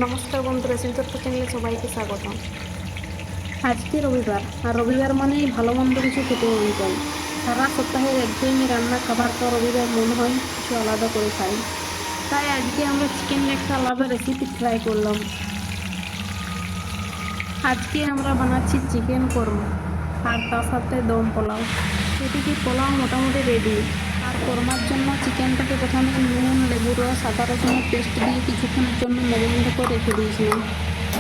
নমস্কার বন্ধুরা, চিন্তর্থ চ্যানেলে সবাইকে স্বাগত। আজকে রবিবার, আর রবিবার মানেই ভালো মন্দ কিছু খেতে মন চায়। সারা সপ্তাহের একঘেয়েমি রান্না খাবার পর রবিবার মনে হয় কিছু আলাদা করে খাই। তাই আজকে আমরা চিকেনের একটা আলাদা রেসিপি ট্রাই করলাম। আজকে আমরা বানাচ্ছি চিকেন কোরমা, আর তার সাথে দম পোলাও। এদিকে পোলাও মোটামুটি রেডি, আর কোরমার জন্য চিকেনটাকে প্রথমে নুন, লেবুর রস, আদা রসুনের পেস্ট দিয়ে কিছুক্ষণের জন্য ম্যারিনেট করে রেখে দিয়েছিলাম।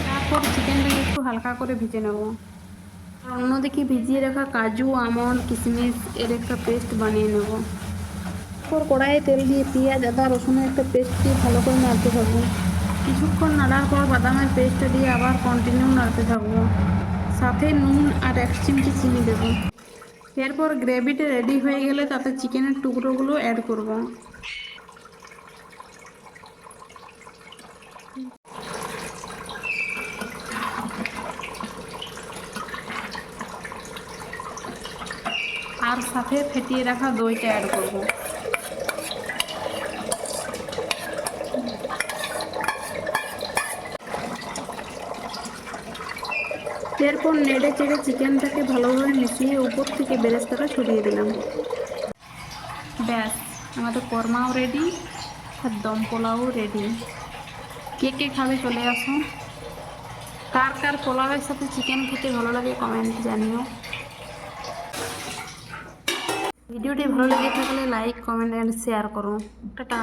তারপর চিকেনটাকে একটু হালকা করে ভেজে নেব। আর অন্যদিকে ভিজিয়ে রাখা কাজু, আমন্ড, কিশমিশ এর একটা পেস্ট বানিয়ে নেব। তারপর কড়াইয়ে তেল দিয়ে পেঁয়াজ, আদা, রসুনের একটা পেস্ট দিয়ে ভালো করে নাড়তে থাকবো। কিছুক্ষণ নাড়ার পর বাদামের পেস্টটা দিয়ে আবার কন্টিনিউ নাড়তে থাকবো। সাথে নুন আর 1 চিমটি চিনি দেবো। এরপর গ্রেভিটা রেডি হয়ে গেলে তাতে চিকেনের টুকরোগুলো অ্যাড করব। আর সাথে ফেটিয়ে রাখা দইটা অ্যাড করব। এরপর নেড়ে চেড়ে চিকেনটাকে ভালোভাবে মিশিয়ে উপর থেকে বেরেস্তাটা ছড়িয়ে দিলাম। ব্যাস, আমাদের কোরমাও রেডি, আর দম পোলাও রেডি। কে কে খাবে চলে আসুন। কার কার পোলাওয়ের সাথে চিকেন খেতে ভালো লাগে কমেন্টে জানিও। ভিডিওটি ভালো লেগে থাকলে লাইক, কমেন্ট অ্যান্ড শেয়ার করো। টাটা।